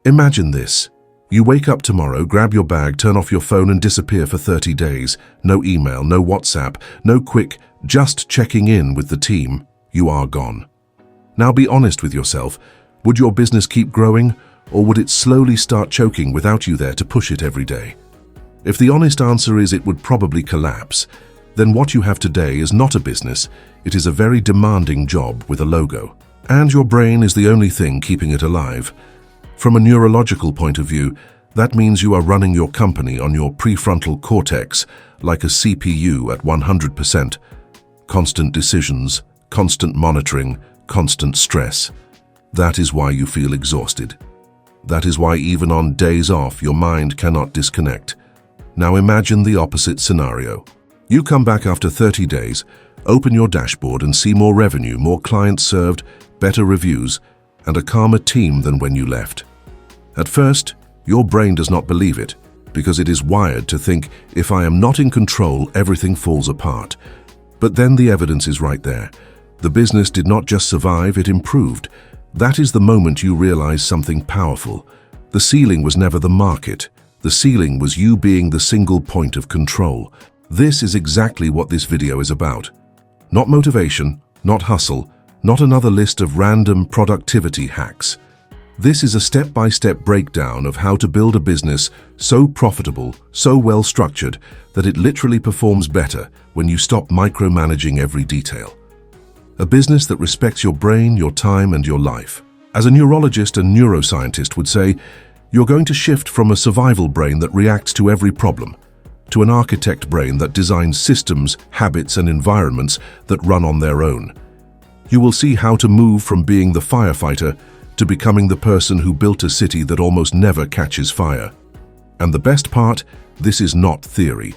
Imagine this. You wake up tomorrow, grab your bag, turn off your phone and disappear for 30 days. No email, no WhatsApp, no quick, just checking in with the team. You are gone. Now be honest with yourself. Would your business keep growing, or would it slowly start choking without you there to push it every day? If the honest answer is it would probably collapse, then what you have today is not a business, it is a very demanding job with a logo. And your brain is the only thing keeping it alive. From a neurological point of view, that means you are running your company on your prefrontal cortex like a CPU at 100%. Constant decisions, constant monitoring, constant stress. That is why you feel exhausted. That is why even on days off, your mind cannot disconnect. Now imagine the opposite scenario. You come back after 30 days, open your dashboard and see more revenue, more clients served, better reviews, and a calmer team than when you left. At first, your brain does not believe it, because it is wired to think, if I am not in control, everything falls apart. But then the evidence is right there. The business did not just survive, it improved. That is the moment you realize something powerful. The ceiling was never the market. The ceiling was you being the single point of control. This is exactly what this video is about. Not motivation, not hustle, not another list of random productivity hacks. This is a step-by-step breakdown of how to build a business so profitable, so well-structured, that it literally performs better when you stop micromanaging every detail. A business that respects your brain, your time, and your life. As a neurologist and neuroscientist would say, you're going to shift from a survival brain that reacts to every problem to an architect brain that designs systems, habits, and environments that run on their own. You will see how to move from being the firefighter to becoming the person who built a city that almost never catches fire. And the best part, this is not theory.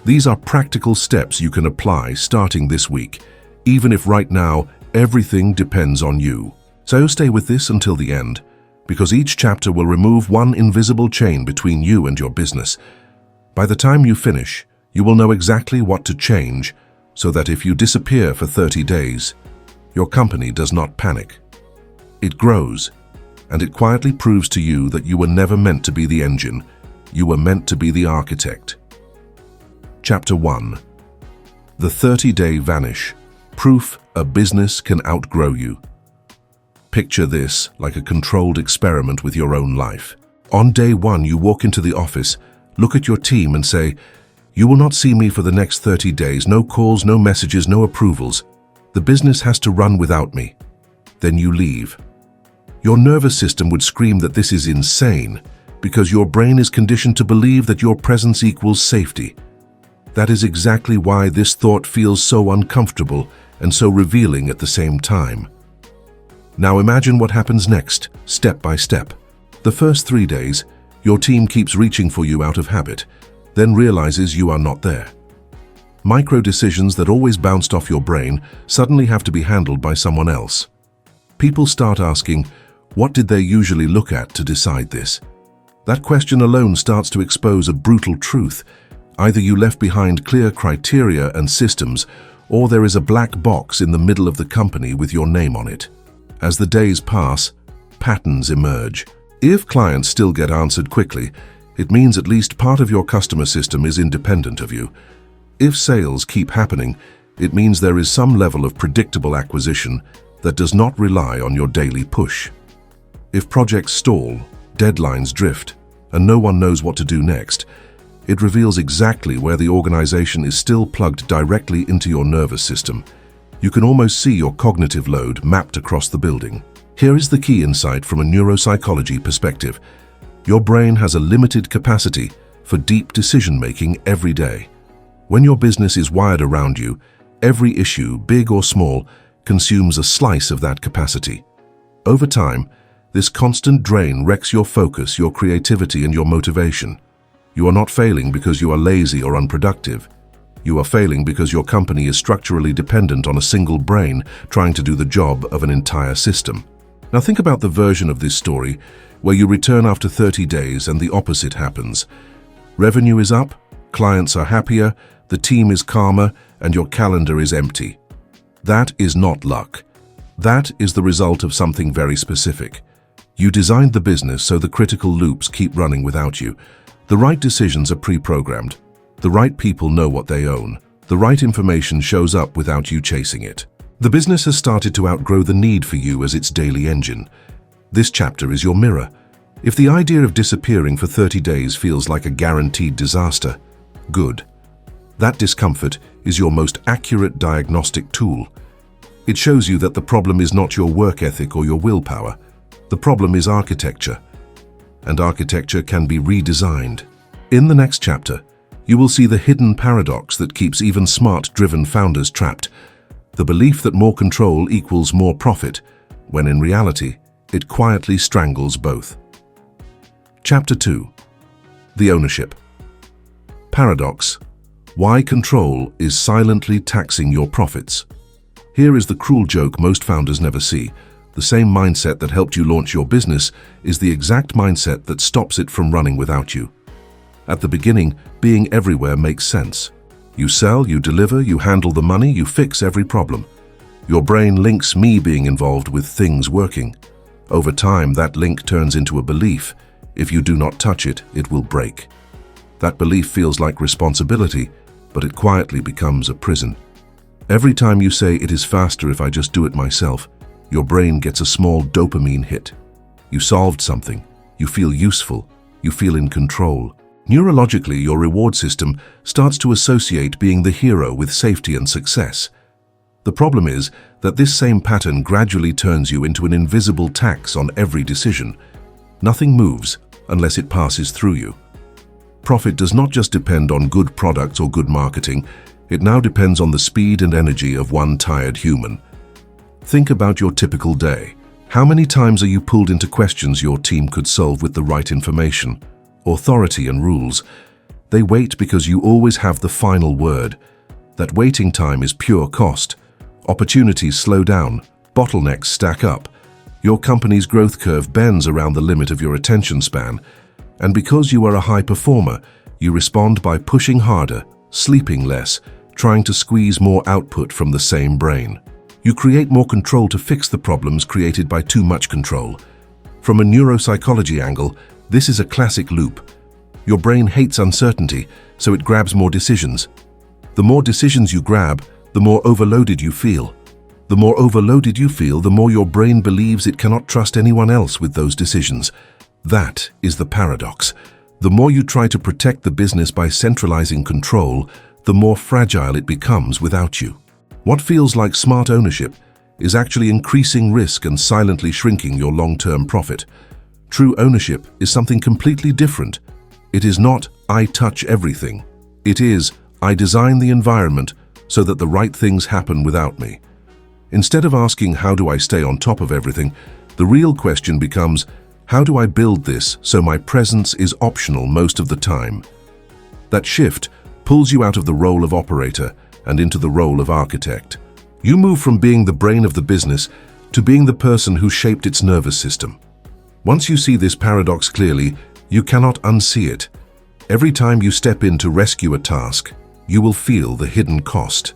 These are practical steps you can apply starting this week, even if right now everything depends on you. So stay with this until the end, because each chapter will remove one invisible chain between you and your business. By the time you finish, you will know exactly what to change so that if you disappear for 30 days, your company does not panic. It grows, and it quietly proves to you that you were never meant to be the engine, you were meant to be the architect. Chapter 1. The 30-Day Vanish. Proof a business can outgrow you. Picture this like a controlled experiment with your own life. On day 1, you walk into the office, look at your team and say, "You will not see me for the next 30 days, no calls, no messages, no approvals. The business has to run without me." Then you leave. Your nervous system would scream that this is insane, because your brain is conditioned to believe that your presence equals safety. That is exactly why this thought feels so uncomfortable and so revealing at the same time. Now imagine what happens next, step by step. The first 3 days, your team keeps reaching for you out of habit, then realizes you are not there. Micro decisions that always bounced off your brain suddenly have to be handled by someone else. People start asking, what did they usually look at to decide this? That question alone starts to expose a brutal truth. Either you left behind clear criteria and systems, or there is a black box in the middle of the company with your name on it. As the days pass, patterns emerge. If clients still get answered quickly, it means at least part of your customer system is independent of you. If sales keep happening, it means there is some level of predictable acquisition that does not rely on your daily push. If projects stall, deadlines drift, and no one knows what to do next, it reveals exactly where the organization is still plugged directly into your nervous system. You can almost see your cognitive load mapped across the building. Here is the key insight from a neuropsychology perspective. Your brain has a limited capacity for deep decision-making every day. When your business is wired around you, every issue, big or small, consumes a slice of that capacity. Over time, this constant drain wrecks your focus, your creativity, and your motivation. You are not failing because you are lazy or unproductive. You are failing because your company is structurally dependent on a single brain trying to do the job of an entire system. Now think about the version of this story where you return after 30 days and the opposite happens. Revenue is up, clients are happier, the team is calmer, and your calendar is empty. That is not luck. That is the result of something very specific. You designed the business so the critical loops keep running without you. The right decisions are pre-programmed. The right people know what they own. The right information shows up without you chasing it. The business has started to outgrow the need for you as its daily engine. This chapter is your mirror. If the idea of disappearing for 30 days feels like a guaranteed disaster, good. That discomfort is your most accurate diagnostic tool. It shows you that the problem is not your work ethic or your willpower. The problem is architecture, and architecture can be redesigned. In the next chapter, you will see the hidden paradox that keeps even smart-driven founders trapped, the belief that more control equals more profit, when in reality, it quietly strangles both. Chapter 2. The Ownership Paradox. Why control is silently taxing your profits. Here is the cruel joke most founders never see. The same mindset that helped you launch your business is the exact mindset that stops it from running without you. At the beginning, being everywhere makes sense. You sell, you deliver, you handle the money, you fix every problem. Your brain links me being involved with things working. Over time, that link turns into a belief. If you do not touch it, it will break. That belief feels like responsibility, but it quietly becomes a prison. Every time you say it is faster if I just do it myself, your brain gets a small dopamine hit. You solved something, you feel useful, you feel in control. Neurologically, your reward system starts to associate being the hero with safety and success. The problem is that this same pattern gradually turns you into an invisible tax on every decision. Nothing moves unless it passes through you. Profit does not just depend on good products or good marketing, it now depends on the speed and energy of one tired human. Think about your typical day. How many times are you pulled into questions your team could solve with the right information? Authority and rules. They wait because you always have the final word. That waiting time is pure cost. Opportunities slow down, bottlenecks stack up. Your company's growth curve bends around the limit of your attention span. And because you are a high performer, you respond by pushing harder, sleeping less, trying to squeeze more output from the same brain. You create more control to fix the problems created by too much control. From a neuropsychology angle, this is a classic loop. Your brain hates uncertainty, so it grabs more decisions. The more decisions you grab, the more overloaded you feel. The more overloaded you feel, the more your brain believes it cannot trust anyone else with those decisions. That is the paradox. The more you try to protect the business by centralizing control, the more fragile it becomes without you. What feels like smart ownership is actually increasing risk and silently shrinking your long-term profit. True ownership is something completely different. It is not, I touch everything. It is, I design the environment so that the right things happen without me. Instead of asking, how do I stay on top of everything, the real question becomes, how do I build this so my presence is optional most of the time? That shift pulls you out of the role of operator and into the role of architect. You move from being the brain of the business to being the person who shaped its nervous system. Once you see this paradox clearly, you cannot unsee it. Every time you step in to rescue a task, you will feel the hidden cost.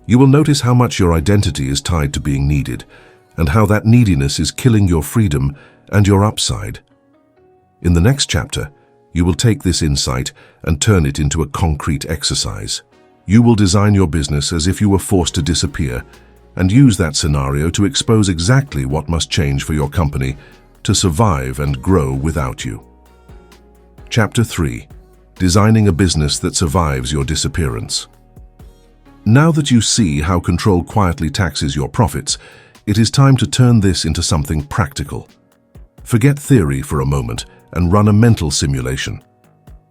You will notice how much your identity is tied to being needed, and how that neediness is killing your freedom and your upside. In the next chapter, you will take this insight and turn it into a concrete exercise. You will design your business as if you were forced to disappear, and use that scenario to expose exactly what must change for your company to survive and grow without you. Chapter 3. Designing a business that survives your disappearance. Now that you see how control quietly taxes your profits, it is time to turn this into something practical. Forget theory for a moment and run a mental simulation.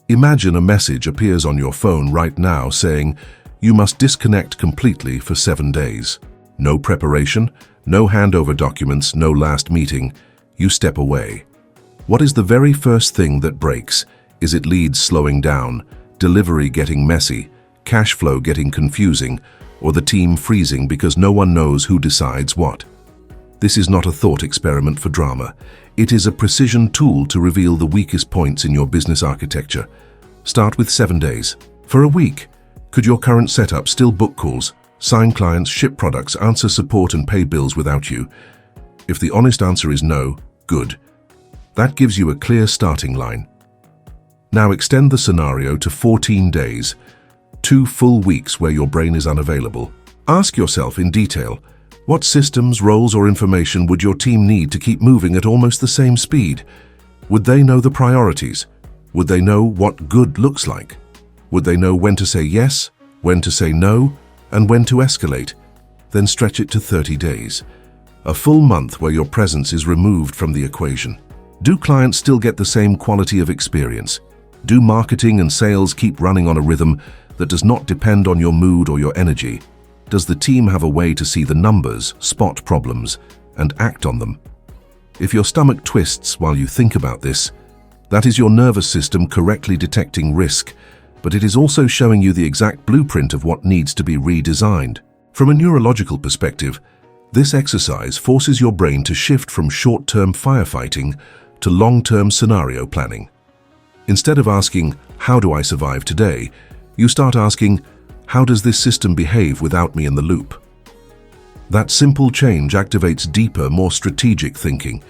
Imagine a message appears on your phone right now saying, you must disconnect completely for 7 days. No preparation, no handover documents, no last meeting. You step away. What is the very first thing that breaks? Is it leads slowing down, delivery getting messy, cash flow getting confusing, or the team freezing because no one knows who decides what? This is not a thought experiment for drama. It is a precision tool to reveal the weakest points in your business architecture. Start with 7 days. For a week, could your current setup still book calls, sign clients, ship products, answer support and pay bills without you? If the honest answer is no, good. That gives you a clear starting line. Now extend the scenario to 14 days, 2 full weeks where your brain is unavailable. Ask yourself in detail, what systems, roles, or information would your team need to keep moving at almost the same speed? Would they know the priorities? Would they know what good looks like? Would they know when to say yes, when to say no, and when to escalate? Then stretch it to 30 days. A full month where your presence is removed from the equation. Do clients still get the same quality of experience? Do marketing and sales keep running on a rhythm that does not depend on your mood or your energy? Does the team have a way to see the numbers, spot problems, and act on them? If your stomach twists while you think about this, that is your nervous system correctly detecting risk, but it is also showing you the exact blueprint of what needs to be redesigned. From a neurological perspective, this exercise forces your brain to shift from short-term firefighting to long-term scenario planning. Instead of asking, how do I survive today? You start asking, how does this system behave without me in the loop? That simple change activates deeper, more strategic thinking.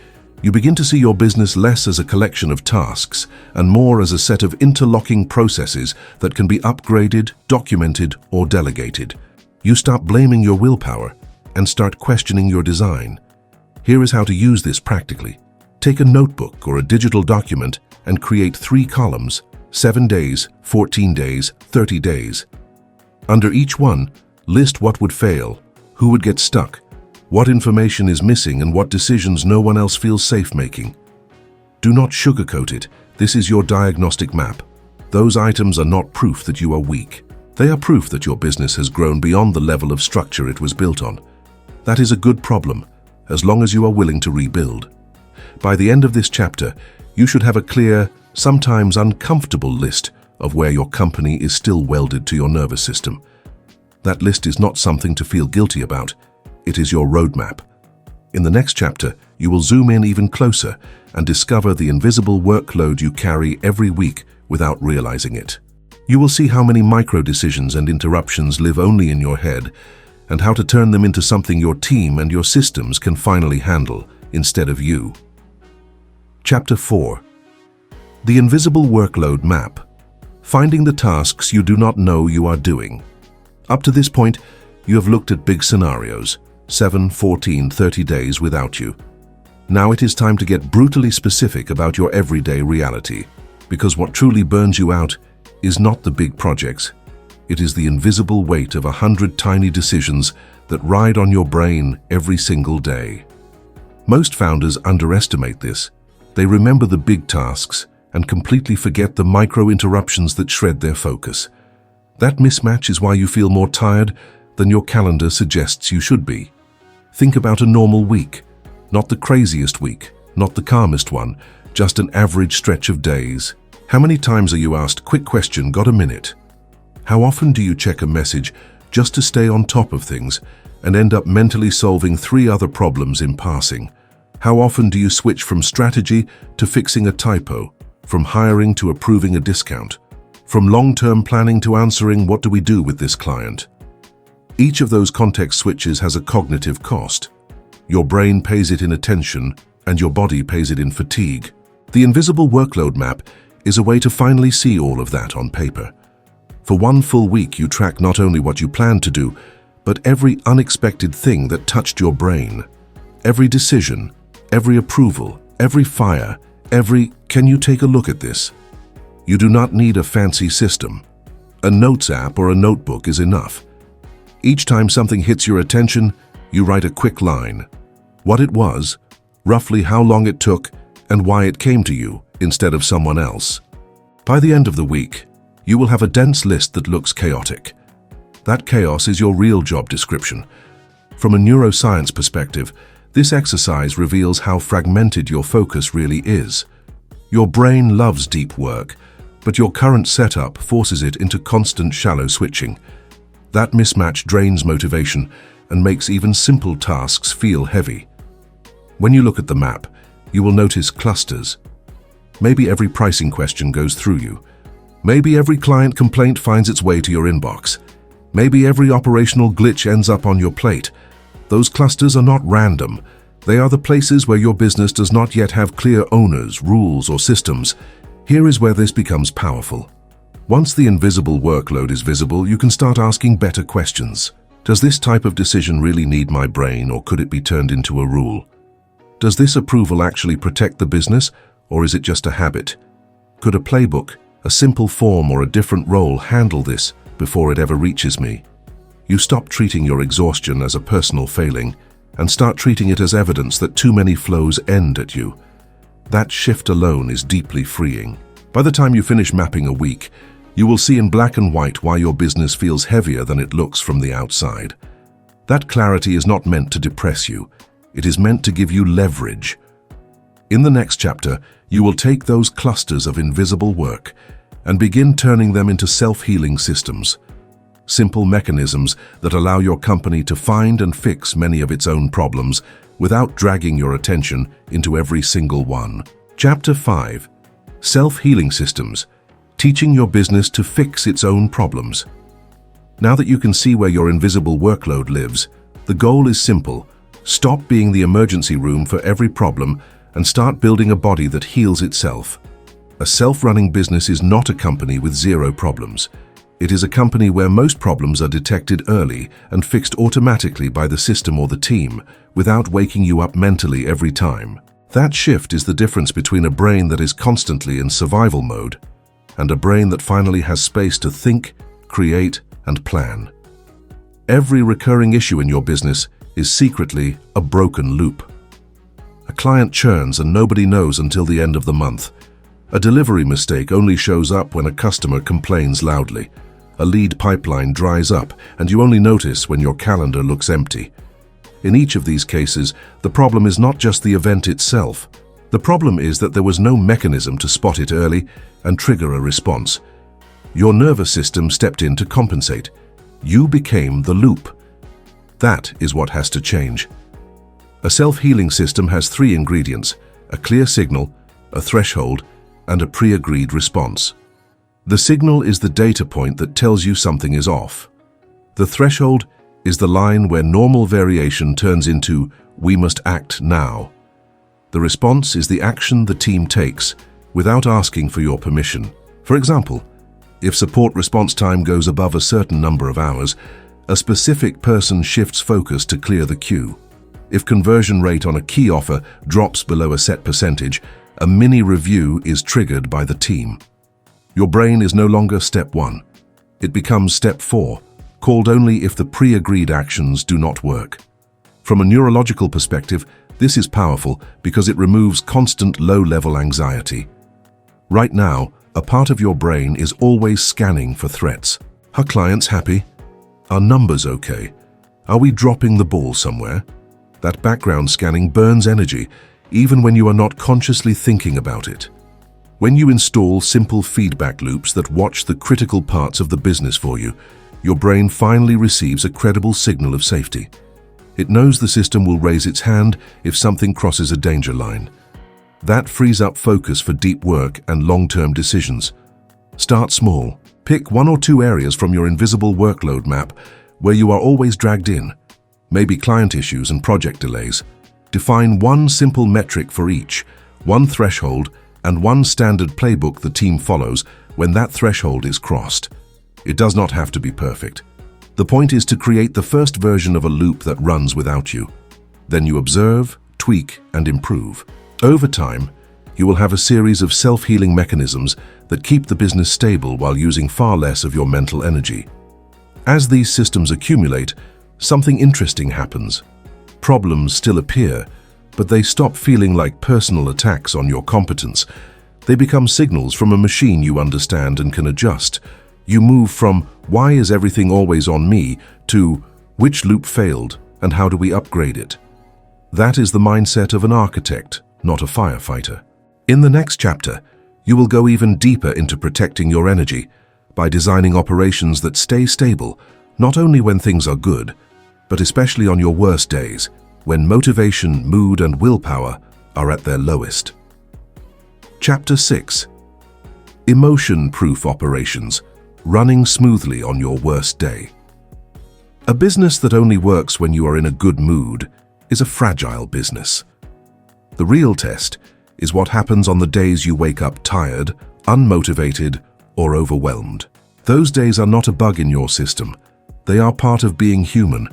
You begin to see your business less as a collection of tasks and more as a set of interlocking processes that can be upgraded, documented, or delegated. You stop blaming your willpower and start questioning your design. Here is how to use this practically. Take a notebook or a digital document and create 3 columns, 7 days, 14 days, 30 days. Under each one, list what would fail, who would get stuck, what information is missing, and what decisions no one else feels safe making. Do not sugarcoat it. This is your diagnostic map. Those items are not proof that you are weak. They are proof that your business has grown beyond the level of structure it was built on. That is a good problem, as long as you are willing to rebuild. By the end of this chapter, you should have a clear, sometimes uncomfortable list of where your company is still welded to your nervous system. That list is not something to feel guilty about. It is your roadmap. In the next chapter, you will zoom in even closer and discover the invisible workload you carry every week without realizing it. You will see how many micro-decisions and interruptions live only in your head, and how to turn them into something your team and your systems can finally handle instead of you. Chapter 4. The Invisible Workload Map. Finding the tasks you do not know you are doing. Up to this point, you have looked at big scenarios, 7, 14, 30 days without you. Now it is time to get brutally specific about your everyday reality, because what truly burns you out is not the big projects. It is the invisible weight of 100 tiny decisions that ride on your brain every single day. Most founders underestimate this. They remember the big tasks and completely forget the micro-interruptions that shred their focus. That mismatch is why you feel more tired than your calendar suggests you should be. Think about a normal week, not the craziest week, not the calmest one, just an average stretch of days. How many times are you asked, quick question, got a minute? How often do you check a message just to stay on top of things and end up mentally solving 3 other problems in passing? How often do you switch from strategy to fixing a typo, from hiring to approving a discount, from long-term planning to answering, what do we do with this client? Each of those context switches has a cognitive cost. Your brain pays it in attention, and your body pays it in fatigue. The invisible workload map is a way to finally see all of that on paper. For 1 full week, you track not only what you planned to do, but every unexpected thing that touched your brain. Every decision, every approval, every fire, every, can you take a look at this? You do not need a fancy system. A notes app or a notebook is enough. Each time something hits your attention, you write a quick line. What it was, roughly how long it took, and why it came to you instead of someone else. By the end of the week, you will have a dense list that looks chaotic. That chaos is your real job description. From a neuroscience perspective, this exercise reveals how fragmented your focus really is. Your brain loves deep work, but your current setup forces it into constant shallow switching. That mismatch drains motivation and makes even simple tasks feel heavy. When you look at the map, you will notice clusters. Maybe every pricing question goes through you. Maybe every client complaint finds its way to your inbox. Maybe every operational glitch ends up on your plate. Those clusters are not random. They are the places where your business does not yet have clear owners, rules, or systems. Here is where this becomes powerful. Once the invisible workload is visible, you can start asking better questions. Does this type of decision really need my brain, or could it be turned into a rule? Does this approval actually protect the business, or is it just a habit? Could a playbook, a simple form, or a different role handle this before it ever reaches me? You stop treating your exhaustion as a personal failing and start treating it as evidence that too many flows end at you. That shift alone is deeply freeing. By the time you finish mapping a week, you will see in black and white why your business feels heavier than it looks from the outside. That clarity is not meant to depress you. It is meant to give you leverage. In the next chapter, you will take those clusters of invisible work and begin turning them into self-healing systems. Simple mechanisms that allow your company to find and fix many of its own problems without dragging your attention into every single one. Chapter 5. Self-healing systems, teaching your business to fix its own problems. Now that you can see where your invisible workload lives, the goal is simple. Stop being the emergency room for every problem and start building a body that heals itself. A self-running business is not a company with zero problems. It is a company where most problems are detected early and fixed automatically by the system or the team, without waking you up mentally every time. That shift is the difference between a brain that is constantly in survival mode and a brain that finally has space to think, create, and plan. Every recurring issue in your business is secretly a broken loop. A client churns and nobody knows until the end of the month. A delivery mistake only shows up when a customer complains loudly. A lead pipeline dries up, and you only notice when your calendar looks empty. In each of these cases, the problem is not just the event itself. The problem is that there was no mechanism to spot it early and trigger a response. Your nervous system stepped in to compensate. You became the loop. That is what has to change. A self-healing system has 3 ingredients: a clear signal, a threshold, and a pre-agreed response. The signal is the data point that tells you something is off. The threshold is the line where normal variation turns into "we must act now." The response is the action the team takes without asking for your permission. For example, if support response time goes above a certain number of hours, a specific person shifts focus to clear the queue. If conversion rate on a key offer drops below a set percentage, a mini review is triggered by the team. Your brain is no longer step 1. It becomes step 4, called only if the pre-agreed actions do not work. From a neurological perspective, this is powerful because it removes constant low-level anxiety. Right now, a part of your brain is always scanning for threats. Are clients happy? Are numbers okay? Are we dropping the ball somewhere? That background scanning burns energy, even when you are not consciously thinking about it. When you install simple feedback loops that watch the critical parts of the business for you, your brain finally receives a credible signal of safety. It knows the system will raise its hand if something crosses a danger line. That frees up focus for deep work and long-term decisions. Start small. Pick 1 or 2 areas from your invisible workload map where you are always dragged in, maybe client issues and project delays. Define 1 simple metric for each, 1 threshold, and 1 standard playbook the team follows when that threshold is crossed. It does not have to be perfect. The point is to create the first version of a loop that runs without you. Then you observe, tweak, and improve. Over time, you will have a series of self-healing mechanisms that keep the business stable while using far less of your mental energy. As these systems accumulate, something interesting happens. Problems still appear, but they stop feeling like personal attacks on your competence. They become signals from a machine you understand and can adjust. You move from "why is everything always on me" to "which loop failed and how do we upgrade it?" That is the mindset of an architect, not a firefighter. In the next chapter, you will go even deeper into protecting your energy by designing operations that stay stable, not only when things are good, but especially on your worst days, when motivation, mood, and willpower are at their lowest. Chapter 6. Emotion-proof operations, running smoothly on your worst day. A business that only works when you are in a good mood is a fragile business. The real test is what happens on the days you wake up tired, unmotivated, or overwhelmed. Those days are not a bug in your system. They are part of being human.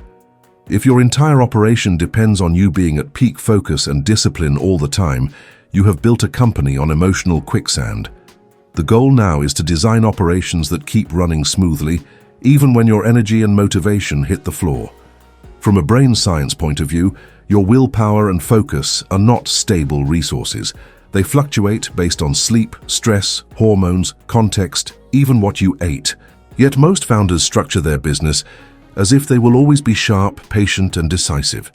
If your entire operation depends on you being at peak focus and discipline all the time, you have built a company on emotional quicksand. The goal now is to design operations that keep running smoothly, even when your energy and motivation hit the floor. From a brain science point of view, your willpower and focus are not stable resources. They fluctuate based on sleep, stress, hormones, context, even what you ate. Yet most founders structure their business as if they will always be sharp, patient, and decisive.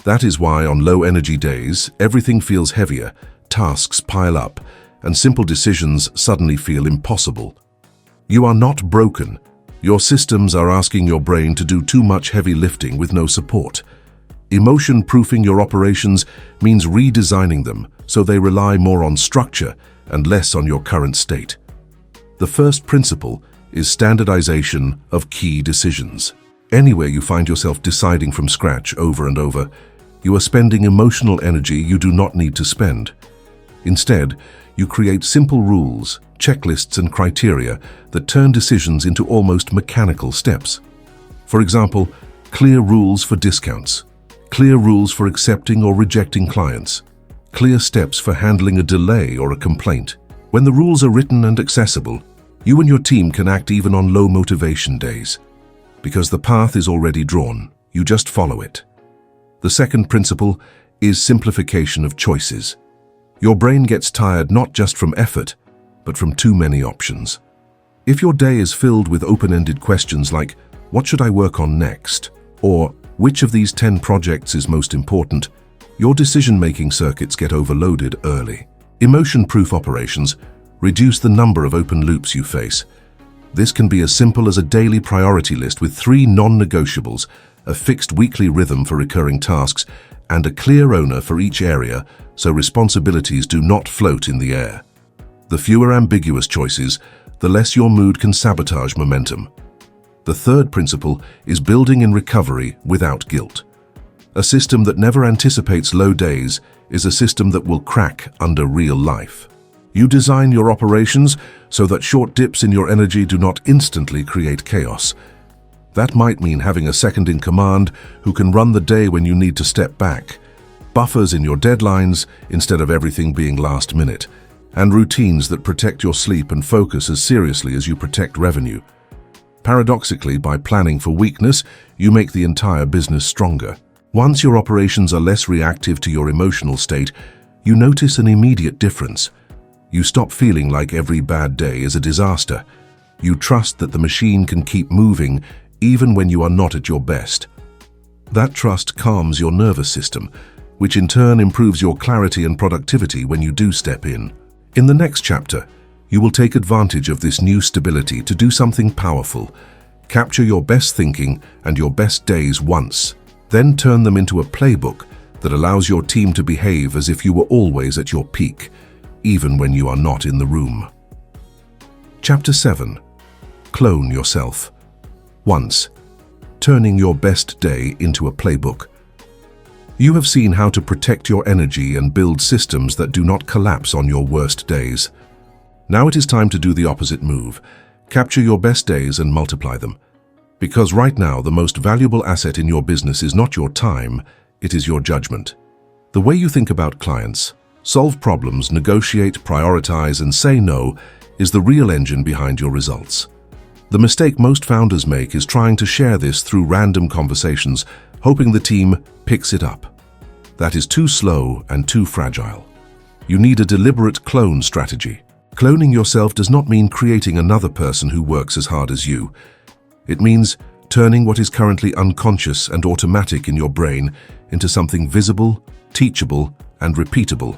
That is why on low-energy days, everything feels heavier, tasks pile up, and simple decisions suddenly feel impossible. You are not broken. Your systems are asking your brain to do too much heavy lifting with no support. Emotion-proofing your operations means redesigning them so they rely more on structure and less on your current state. The first principle is standardization of key decisions. Anywhere you find yourself deciding from scratch over and over, you are spending emotional energy you do not need to spend. Instead, you create simple rules, checklists, and criteria that turn decisions into almost mechanical steps. For example, clear rules for discounts, clear rules for accepting or rejecting clients, clear steps for handling a delay or a complaint. When the rules are written and accessible, you and your team can act even on low motivation days. Because the path is already drawn, you just follow it. The second principle is simplification of choices. Your brain gets tired not just from effort, but from too many options. If your day is filled with open-ended questions like, what should I work on next? Or, which of these 10 projects is most important? Your decision-making circuits get overloaded early. Emotion-proof operations reduce the number of open loops you face. This can be as simple as a daily priority list with 3 non-negotiables, a fixed weekly rhythm for recurring tasks, and a clear owner for each area so responsibilities do not float in the air. The fewer ambiguous choices, the less your mood can sabotage momentum. The third principle is building in recovery without guilt. A system that never anticipates low days is a system that will crack under real life. You design your operations so that short dips in your energy do not instantly create chaos. That might mean having a second in command who can run the day when you need to step back, buffers in your deadlines instead of everything being last minute, and routines that protect your sleep and focus as seriously as you protect revenue. Paradoxically, by planning for weakness, you make the entire business stronger. Once your operations are less reactive to your emotional state, you notice an immediate difference. You stop feeling like every bad day is a disaster. You trust that the machine can keep moving even when you are not at your best. That trust calms your nervous system, which in turn improves your clarity and productivity when you do step in. In the next chapter, you will take advantage of this new stability to do something powerful. Capture your best thinking and your best days once, then turn them into a playbook that allows your team to behave as if you were always at your peak, even when you are not in the room. Chapter 7. Clone yourself. Once, turning your best day into a playbook. You have seen how to protect your energy and build systems that do not collapse on your worst days. Now it is time to do the opposite move. Capture your best days and multiply them. Because right now, the most valuable asset in your business is not your time, it is your judgment. The way you think about clients, solve problems, negotiate, prioritize, and say no is the real engine behind your results. The mistake most founders make is trying to share this through random conversations, hoping the team picks it up. That is too slow and too fragile. You need a deliberate clone strategy. Cloning yourself does not mean creating another person who works as hard as you. It means turning what is currently unconscious and automatic in your brain into something visible, teachable, and repeatable.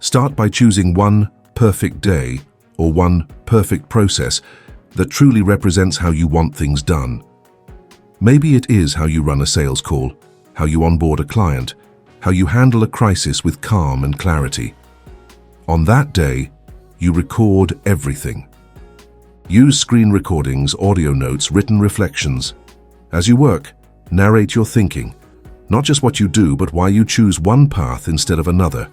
Start by choosing one perfect day or one perfect process that truly represents how you want things done. Maybe it is how you run a sales call, how you onboard a client, how you handle a crisis with calm and clarity. On that day, you record everything. Use screen recordings, audio notes, written reflections. As you work, narrate your thinking. Not just what you do, but why you choose one path instead of another.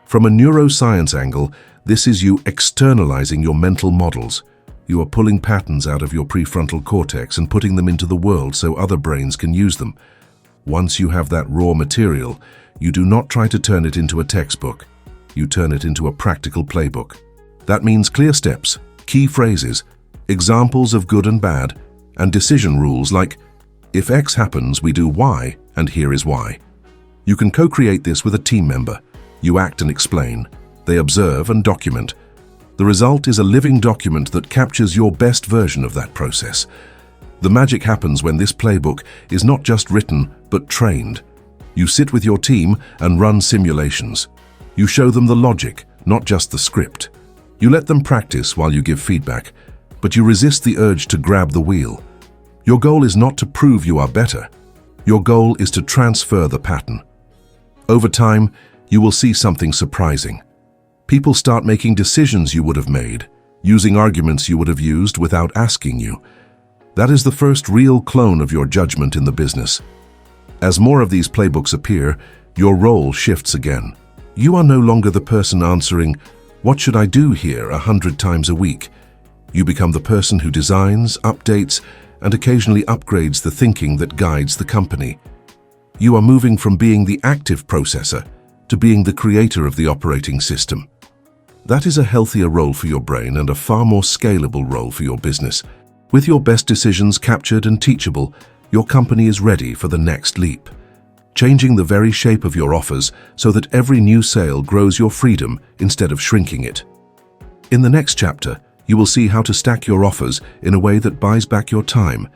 From a neuroscience angle, this is you externalizing your mental models. You are pulling patterns out of your prefrontal cortex and putting them into the world so other brains can use them. Once you have that raw material, you do not try to turn it into a textbook. You turn it into a practical playbook. That means clear steps, key phrases, examples of good and bad, and decision rules like, if X happens, we do Y, and here is why. You can co-create this with a team member. You act and explain. They observe and document. The result is a living document that captures your best version of that process. The magic happens when this playbook is not just written, but trained. You sit with your team and run simulations. You show them the logic, not just the script. You let them practice while you give feedback, but you resist the urge to grab the wheel. Your goal is not to prove you are better. Your goal is to transfer the pattern. Over time, you will see something surprising. People start making decisions you would have made, using arguments you would have used without asking you. That is the first real clone of your judgment in the business. As more of these playbooks appear, your role shifts again. You are no longer the person answering, "What should I do here?" 100 times a week. You become the person who designs, updates, and occasionally upgrades the thinking that guides the company. You are moving from being the active processor to being the creator of the operating system. That is a healthier role for your brain and a far more scalable role for your business. With your best decisions captured and teachable, your company is ready for the next leap, changing the very shape of your offers so that every new sale grows your freedom instead of shrinking it. In the next chapter, you will see how to stack your offers in a way that buys back your time,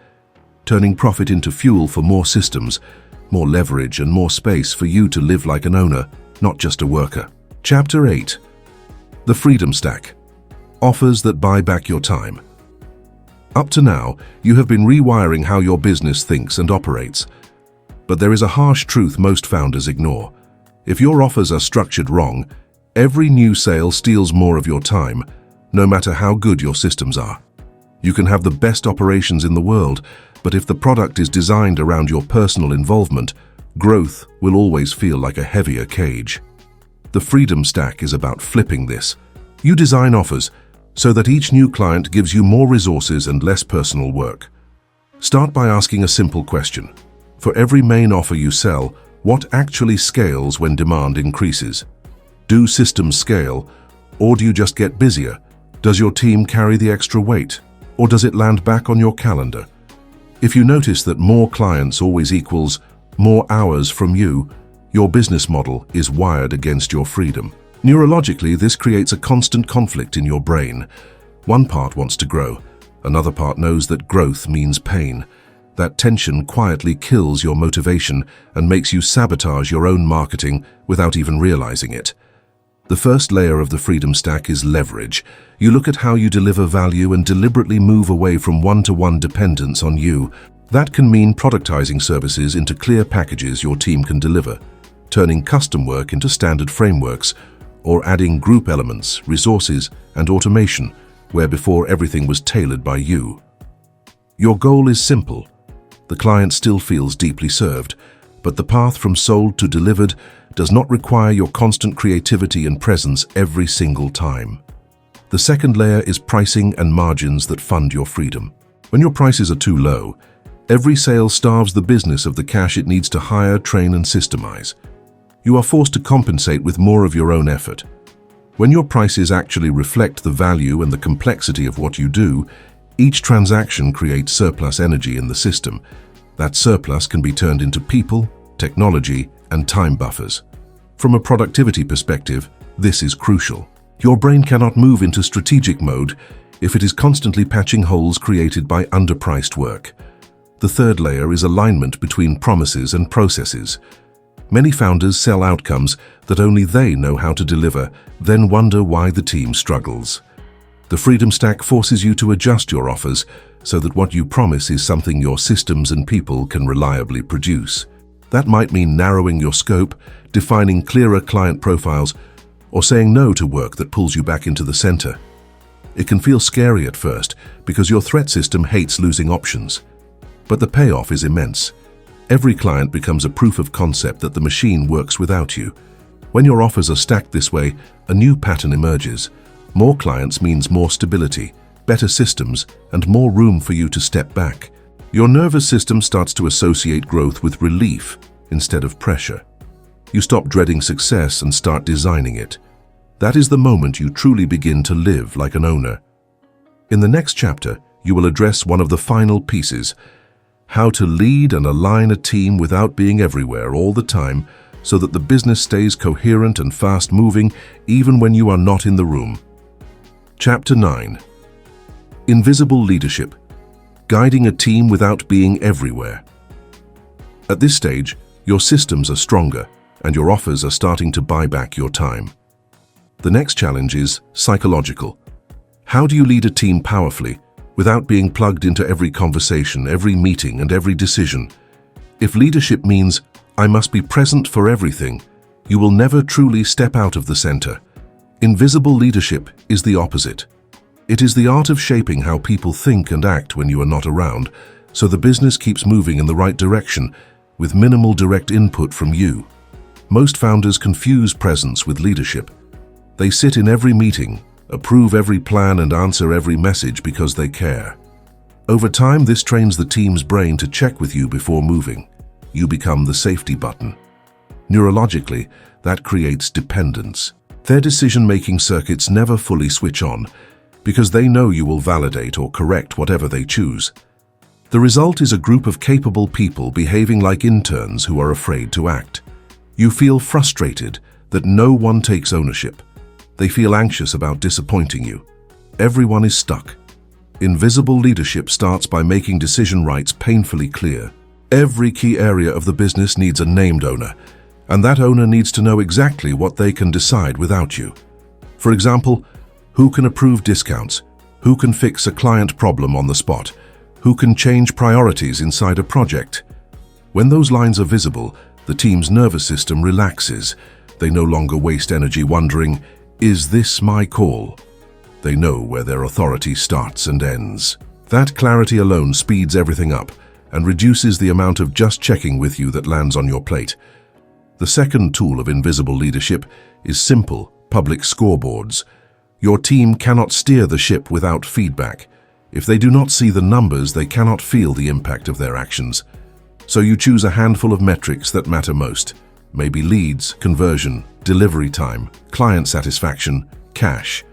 turning profit into fuel for more systems, more leverage, and more space for you to live like an owner, not just a worker. Chapter 8. The Freedom Stack. Offers that buy back your time. Up to now, you have been rewiring how your business thinks and operates. But there is a harsh truth most founders ignore. If your offers are structured wrong, every new sale steals more of your time, no matter how good your systems are. You can have the best operations in the world, but if the product is designed around your personal involvement, growth will always feel like a heavier cage. The Freedom Stack is about flipping this. You design offers so that each new client gives you more resources and less personal work. Start by asking a simple question. For every main offer you sell, what actually scales when demand increases? Do systems scale, or do you just get busier? Does your team carry the extra weight, or does it land back on your calendar? If you notice that more clients always equals more hours from you, your business model is wired against your freedom. Neurologically, this creates a constant conflict in your brain. One part wants to grow. Another part knows that growth means pain. That tension quietly kills your motivation and makes you sabotage your own marketing without even realizing it. The first layer of the Freedom Stack is leverage. You look at how you deliver value and deliberately move away from one-to-one dependence on you. That can mean productizing services into clear packages your team can deliver, turning custom work into standard frameworks, or adding group elements, resources, and automation, where before everything was tailored by you. Your goal is simple. The client still feels deeply served, but the path from sold to delivered does not require your constant creativity and presence every single time. The second layer is pricing and margins that fund your freedom. When your prices are too low, every sale starves the business of the cash it needs to hire, train, and systemize. You are forced to compensate with more of your own effort. When your prices actually reflect the value and the complexity of what you do, each transaction creates surplus energy in the system. That surplus can be turned into people, technology, and time buffers. From a productivity perspective, this is crucial. Your brain cannot move into strategic mode if it is constantly patching holes created by underpriced work. The third layer is alignment between promises and processes. Many founders sell outcomes that only they know how to deliver, then wonder why the team struggles. The Freedom Stack forces you to adjust your offers so that what you promise is something your systems and people can reliably produce. That might mean narrowing your scope, defining clearer client profiles, or saying no to work that pulls you back into the center. It can feel scary at first because your threat system hates losing options. But the payoff is immense. Every client becomes a proof of concept that the machine works without you. When your offers are stacked this way, a new pattern emerges. More clients means more stability, better systems, and more room for you to step back. Your nervous system starts to associate growth with relief instead of pressure. You stop dreading success and start designing it. That is the moment you truly begin to live like an owner. In the next chapter, you will address one of the final pieces: how to lead and align a team without being everywhere all the time so that the business stays coherent and fast-moving even when you are not in the room. Chapter 9. Invisible Leadership: Guiding a Team Without Being Everywhere. At this stage, your systems are stronger and your offers are starting to buy back your time. The next challenge is psychological. How do you lead a team powerfully without being plugged into every conversation, every meeting, and every decision? If leadership means I must be present for everything, you will never truly step out of the center. Invisible leadership is the opposite. It is the art of shaping how people think and act when you are not around, so the business keeps moving in the right direction with minimal direct input from you. Most founders confuse presence with leadership. They sit in every meeting, approve every plan, and answer every message because they care. Over time, this trains the team's brain to check with you before moving. You become the safety button. Neurologically, that creates dependence. Their decision-making circuits never fully switch on because they know you will validate or correct whatever they choose. The result is a group of capable people behaving like interns who are afraid to act. You feel frustrated that no one takes ownership. They feel anxious about disappointing you. Everyone is stuck. Invisible leadership starts by making decision rights painfully clear. Every key area of the business needs a named owner, and that owner needs to know exactly what they can decide without you. For example, who can approve discounts? Who can fix a client problem on the spot? Who can change priorities inside a project? When those lines are visible, the team's nervous system relaxes. They no longer waste energy wondering, is this my call? They know where their authority starts and ends. That clarity alone speeds everything up and reduces the amount of just checking with you that lands on your plate. The second tool of invisible leadership is simple public scoreboards. Your team cannot steer the ship without feedback. If they do not see the numbers, they cannot feel the impact of their actions. So you choose a handful of metrics that matter most. Maybe leads, conversion, delivery time, client satisfaction, cash.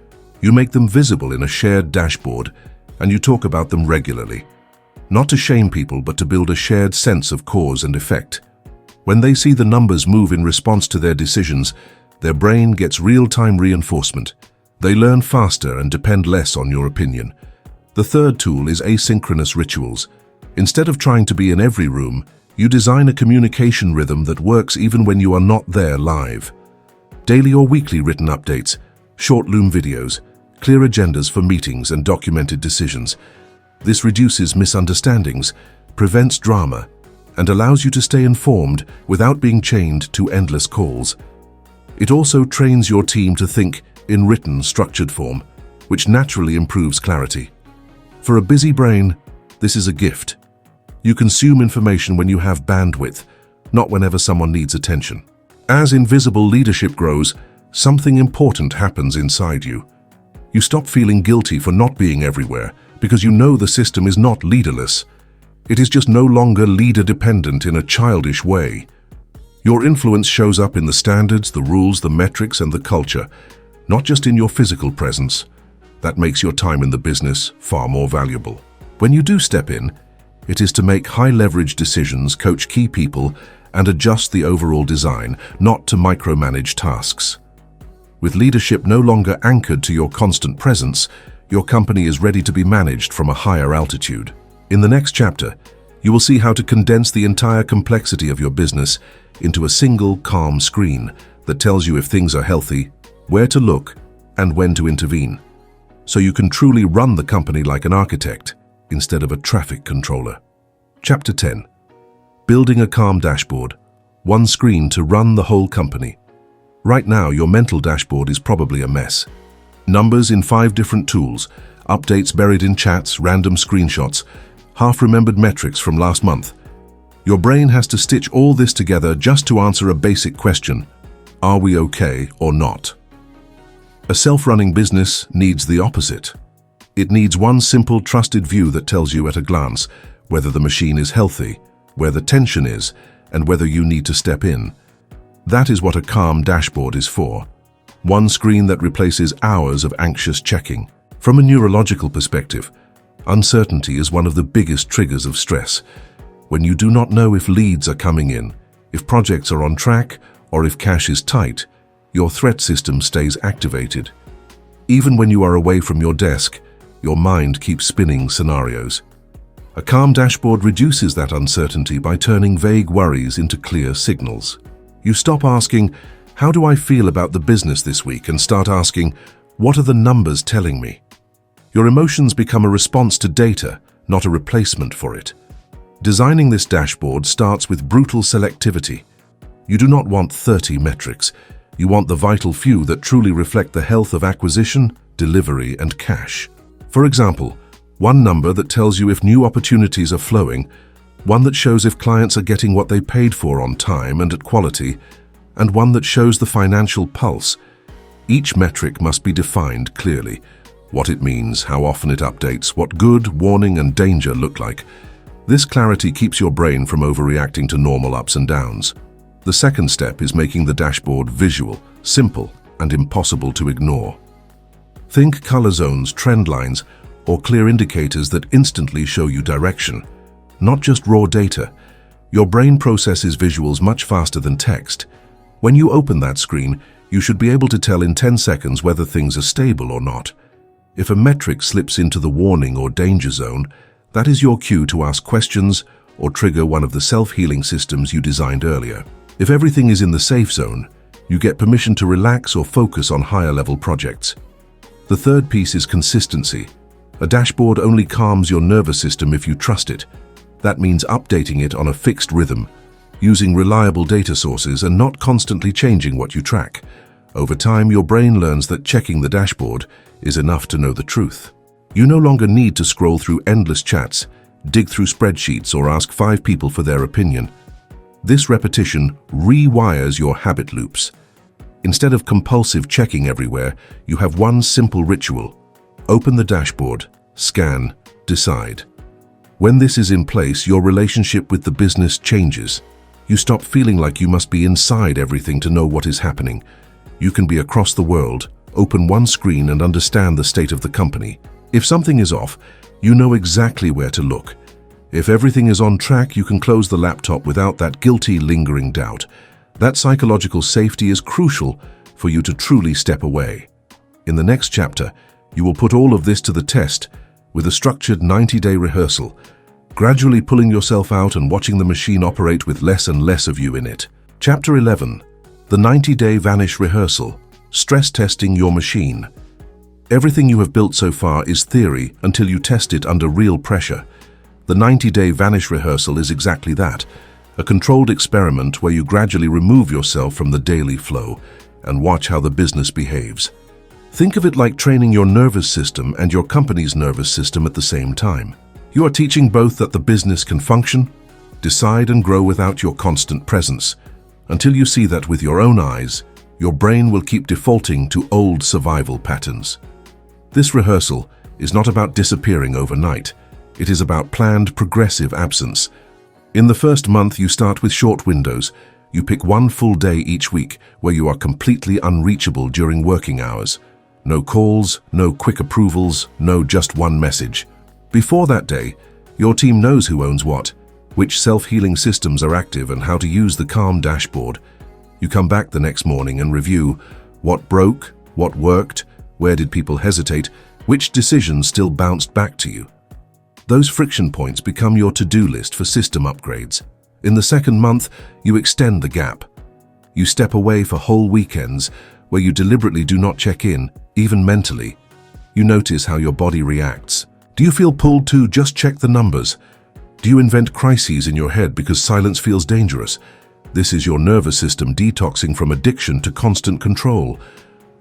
You make them visible in a shared dashboard, and you talk about them regularly. Not to shame people, but to build a shared sense of cause and effect. When they see the numbers move in response to their decisions, their brain gets real-time reinforcement. They learn faster and depend less on your opinion. The third tool is asynchronous rituals. Instead of trying to be in every room, you design a communication rhythm that works even when you are not there live. Daily or weekly written updates, short Loom videos, clear agendas for meetings and documented decisions. This reduces misunderstandings, prevents drama, and allows you to stay informed without being chained to endless calls. It also trains your team to think in written, structured form, which naturally improves clarity. For a busy brain, this is a gift. You consume information when you have bandwidth, not whenever someone needs attention. As invisible leadership grows, something important happens inside you. You stop feeling guilty for not being everywhere because you know the system is not leaderless. It is just no longer leader-dependent in a childish way. Your influence shows up in the standards, the rules, the metrics, and the culture, not just in your physical presence. That makes your time in the business far more valuable. When you do step in, it is to make high-leverage decisions, coach key people, and adjust the overall design, not to micromanage tasks. With leadership no longer anchored to your constant presence, your company is ready to be managed from a higher altitude. In the next chapter, you will see how to condense the entire complexity of your business into a single, calm screen that tells you if things are healthy, where to look, and when to intervene, so you can truly run the company like an architect instead of a traffic controller. Chapter 10. Building a calm dashboard. One screen to run the whole company. Right now, your mental dashboard is probably a mess. Numbers in 5 different tools, updates buried in chats, random screenshots, half-remembered metrics from last month. Your brain has to stitch all this together just to answer a basic question: are we okay or not? A self-running business needs the opposite. It needs one simple, trusted view that tells you at a glance whether the machine is healthy, where the tension is, and whether you need to step in. That is what a calm dashboard is for. One screen that replaces hours of anxious checking. From a neurological perspective, uncertainty is one of the biggest triggers of stress. When you do not know if leads are coming in, if projects are on track, or if cash is tight, your threat system stays activated. Even when you are away from your desk, your mind keeps spinning scenarios. A calm dashboard reduces that uncertainty by turning vague worries into clear signals. You stop asking, "How do I feel about the business this week?" and start asking, "What are the numbers telling me?" Your emotions become a response to data, not a replacement for it. Designing this dashboard starts with brutal selectivity. You do not want 30 metrics. You want the vital few that truly reflect the health of acquisition, delivery, and cash. For example, one number that tells you if new opportunities are flowing, one that shows if clients are getting what they paid for on time and at quality, and one that shows the financial pulse. Each metric must be defined clearly: what it means, how often it updates, what good, warning, and danger look like. This clarity keeps your brain from overreacting to normal ups and downs. The second step is making the dashboard visual, simple, and impossible to ignore. Think color zones, trend lines, or clear indicators that instantly show you direction, not just raw data. Your brain processes visuals much faster than text. When you open that screen, you should be able to tell in 10 seconds whether things are stable or not. If a metric slips into the warning or danger zone, that is your cue to ask questions or trigger one of the self-healing systems you designed earlier. If everything is in the safe zone, you get permission to relax or focus on higher-level projects. The third piece is consistency. A dashboard only calms your nervous system if you trust it. That means updating it on a fixed rhythm, using reliable data sources and not constantly changing what you track. Over time, your brain learns that checking the dashboard is enough to know the truth. You no longer need to scroll through endless chats, dig through spreadsheets, or ask 5 people for their opinion. This repetition rewires your habit loops. Instead of compulsive checking everywhere, you have one simple ritual: open the dashboard, scan, decide. When this is in place, your relationship with the business changes. You stop feeling like you must be inside everything to know what is happening. You can be across the world, open one screen, and understand the state of the company. If something is off, you know exactly where to look. If everything is on track, you can close the laptop without that guilty, lingering doubt. That psychological safety is crucial for you to truly step away. In the next chapter, you will put all of this to the test with a structured 90-day rehearsal, gradually pulling yourself out and watching the machine operate with less and less of you in it. Chapter 11. The 90-day Vanish Rehearsal. Stress testing your machine. Everything you have built so far is theory until you test it under real pressure. The 90-day Vanish Rehearsal is exactly that, a controlled experiment where you gradually remove yourself from the daily flow and watch how the business behaves. Think of it like training your nervous system and your company's nervous system at the same time. You are teaching both that the business can function, decide, and grow without your constant presence. Until you see that with your own eyes, your brain will keep defaulting to old survival patterns. This rehearsal is not about disappearing overnight. It is about planned, progressive absence. In the first month, you start with short windows. You pick one full day each week where you are completely unreachable during working hours. No calls, no quick approvals, no just one message. Before that day, your team knows who owns what, which self-healing systems are active, and how to use the Calm dashboard. You come back the next morning and review what broke, what worked, where did people hesitate, which decisions still bounced back to you. Those friction points become your to-do list for system upgrades. In the second month, you extend the gap. You step away for whole weekends where you deliberately do not check in, even mentally. You notice how your body reacts. Do you feel pulled to just check the numbers? Do you invent crises in your head because silence feels dangerous? This is your nervous system detoxing from addiction to constant control.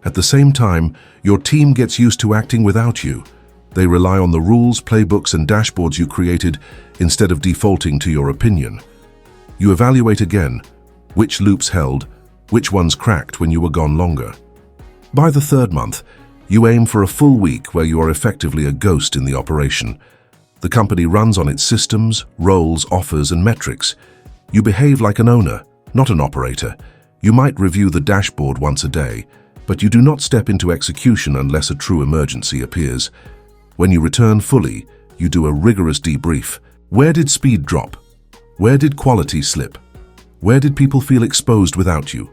At the same time, your team gets used to acting without you. They rely on the rules, playbooks, and dashboards you created instead of defaulting to your opinion. You evaluate again. Which loops held? Which ones cracked when you were gone longer? By the third month, you aim for a full week where you are effectively a ghost in the operation. The company runs on its systems, roles, offers, and metrics. You behave like an owner, not an operator. You might review the dashboard once a day, but you do not step into execution unless a true emergency appears. When you return fully, you do a rigorous debrief. Where did speed drop? Where did quality slip? Where did people feel exposed without you?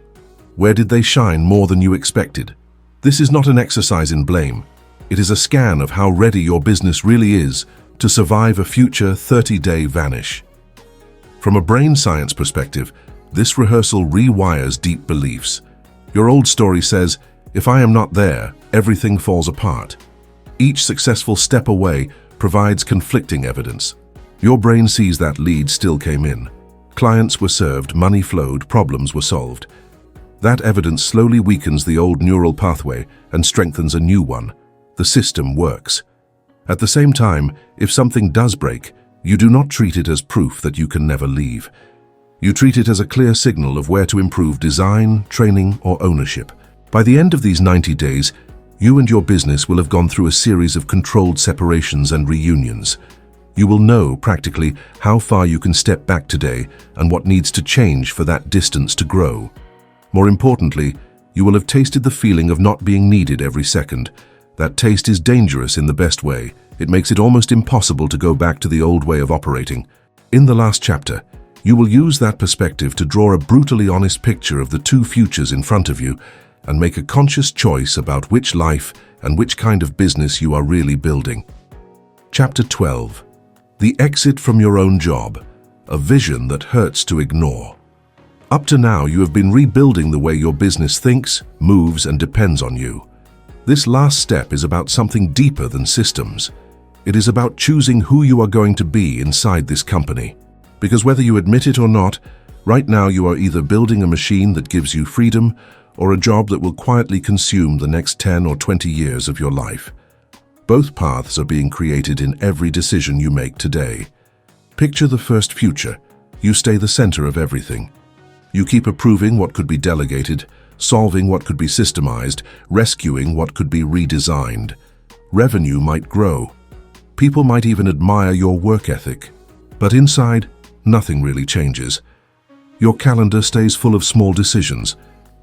Where did they shine more than you expected? This is not an exercise in blame. It is a scan of how ready your business really is to survive a future 30-day vanish. From a brain science perspective, this rehearsal rewires deep beliefs. Your old story says, if I am not there, everything falls apart. Each successful step away provides conflicting evidence. Your brain sees that leads still came in. Clients were served, money flowed, problems were solved. That evidence slowly weakens the old neural pathway and strengthens a new one. The system works. At the same time, if something does break, you do not treat it as proof that you can never leave. You treat it as a clear signal of where to improve design, training, or ownership. By the end of these 90 days, you and your business will have gone through a series of controlled separations and reunions. You will know, practically, how far you can step back today and what needs to change for that distance to grow. More importantly, you will have tasted the feeling of not being needed every second. That taste is dangerous in the best way. It makes it almost impossible to go back to the old way of operating. In the last chapter, you will use that perspective to draw a brutally honest picture of the two futures in front of you and make a conscious choice about which life and which kind of business you are really building. Chapter 12. The exit from your own job, a vision that hurts to ignore. Up to now, you have been rebuilding the way your business thinks, moves, and depends on you. This last step is about something deeper than systems. It is about choosing who you are going to be inside this company. Because whether you admit it or not, right now you are either building a machine that gives you freedom or a job that will quietly consume the next 10 or 20 years of your life. Both paths are being created in every decision you make today. Picture the first future. You stay the center of everything. You keep approving what could be delegated, solving what could be systemized, rescuing what could be redesigned. Revenue might grow. People might even admire your work ethic. But inside, nothing really changes. Your calendar stays full of small decisions.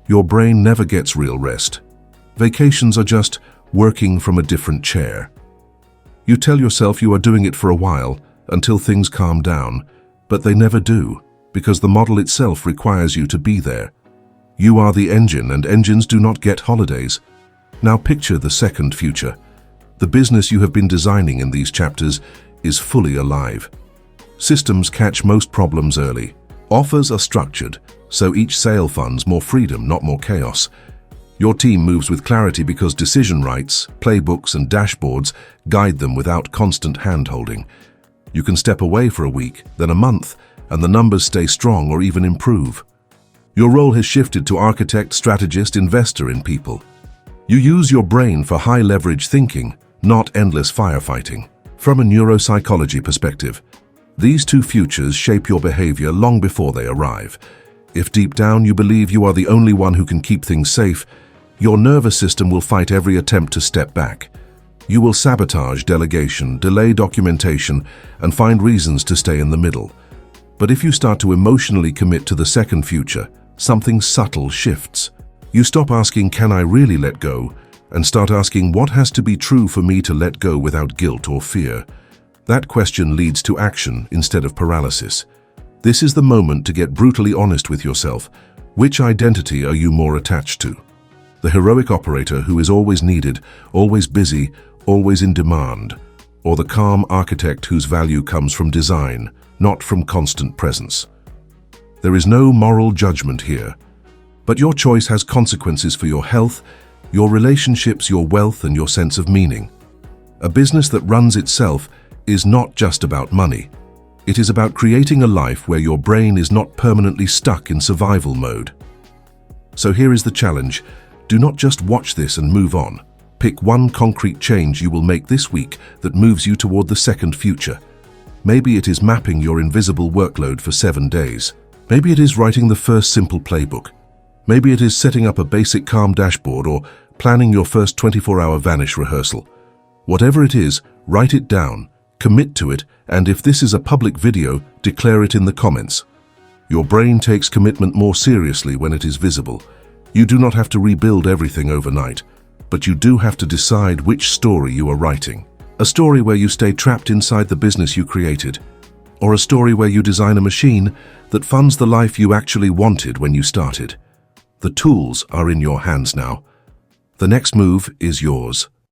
Your brain never gets real rest. Vacations are just working from a different chair. You tell yourself you are doing it for a while, until things calm down, but they never do, because the model itself requires you to be there. You are the engine, and engines do not get holidays. Now picture the second future. The business you have been designing in these chapters is fully alive. Systems catch most problems early. Offers are structured, so each sale funds more freedom, not more chaos. Your team moves with clarity because decision rights, playbooks, and dashboards guide them without constant hand-holding. You can step away for a week, then a month, and the numbers stay strong or even improve. Your role has shifted to architect, strategist, investor in people. You use your brain for high-leverage thinking, not endless firefighting. From a neuropsychology perspective, these two futures shape your behavior long before they arrive. If deep down you believe you are the only one who can keep things safe, your nervous system will fight every attempt to step back. You will sabotage delegation, delay documentation, and find reasons to stay in the middle. But if you start to emotionally commit to the second future, something subtle shifts. You stop asking, "Can I really let go?" and start asking, "What has to be true for me to let go without guilt or fear?" That question leads to action instead of paralysis. This is the moment to get brutally honest with yourself. Which identity are you more attached to? The heroic operator who is always needed, always busy, always in demand, or the calm architect whose value comes from design, not from constant presence? There is no moral judgment here, but your choice has consequences for your health, your relationships, your wealth, and your sense of meaning. A business that runs itself is not just about money. It is about creating a life where your brain is not permanently stuck in survival mode. So here is the challenge. Do not just watch this and move on. Pick one concrete change you will make this week that moves you toward the second future. Maybe it is mapping your invisible workload for 7 days. Maybe it is writing the first simple playbook. Maybe it is setting up a basic calm dashboard or planning your first 24-hour vanish rehearsal. Whatever it is, write it down, commit to it, and if this is a public video, declare it in the comments. Your brain takes commitment more seriously when it is visible. You do not have to rebuild everything overnight, but you do have to decide which story you are writing. A story where you stay trapped inside the business you created, or a story where you design a machine that funds the life you actually wanted when you started. The tools are in your hands now. The next move is yours.